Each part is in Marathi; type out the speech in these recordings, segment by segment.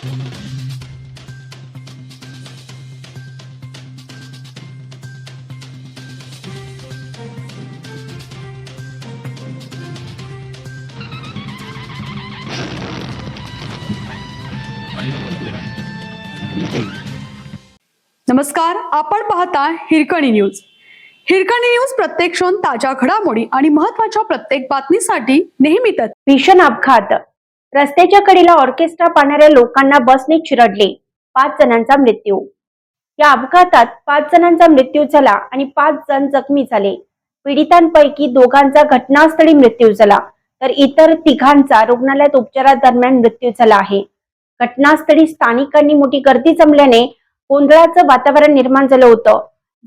नमस्कार, आपण पाहता हिरकणी न्यूज. हिरकणी न्यूज प्रत्येक क्षण ताज्या घडामोडी आणि महत्त्वाच्या प्रत्येक बातमीसाठी नेहमीच. भीषण अपघात. रस्त्याच्या कडेला ऑर्केस्ट्रा पाहणाऱ्या लोकांना बसने चिरडले, 5 जणांचा मृत्यू. या अपघातात 5 जणांचा मृत्यू झाला आणि 5 जण जखमी झाले. पीडितांपैकी 2घांचा घटनास्थळी मृत्यू झाला तर इतर 3घांचा रुग्णालयात उपचारादरम्यान मृत्यू झाला आहे. घटनास्थळी स्थानिकांनी मोठी गर्दी जमल्याने गोंधळाचं वातावरण निर्माण झालं होतं.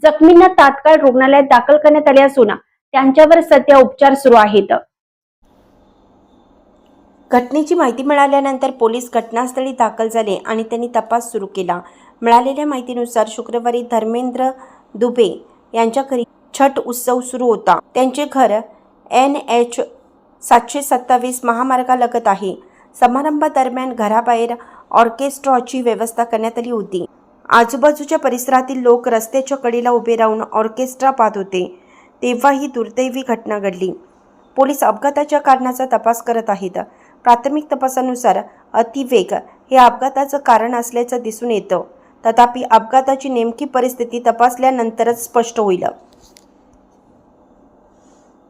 जखमींना तात्काळ रुग्णालयात दाखल करण्यात आले असून त्यांच्यावर सध्या उपचार सुरू आहेत. घटनेची माहिती मिळाल्यानंतर पोलीस घटनास्थळी दाखल झाले आणि त्यांनी तपास सुरू केला. मिळालेल्या माहितीनुसार शुक्रवारी धर्मेंद्र दुबे यांच्या घरी छठ उत्सव सुरू होता. त्यांचे घर NH 727 महामार्गालगत आहे. समारंभादरम्यान घराबाहेर ऑर्केस्ट्राची व्यवस्था करण्यात आली होती. आजूबाजूच्या परिसरातील लोक रस्त्याच्या कडेला उभे राहून ऑर्केस्ट्रा पाहत होते. तेव्हा ही दुर्दैवी घटना घडली. पोलीस अपघाताच्या कारणाचा तपास करत आहेत. प्राथमिक तपासानुसार अतिवेग हे अपघाताचं कारण असल्याचं दिसून येतं. तथापि अपघाताची नेमकी परिस्थिती तपासल्यानंतरच स्पष्ट होईल.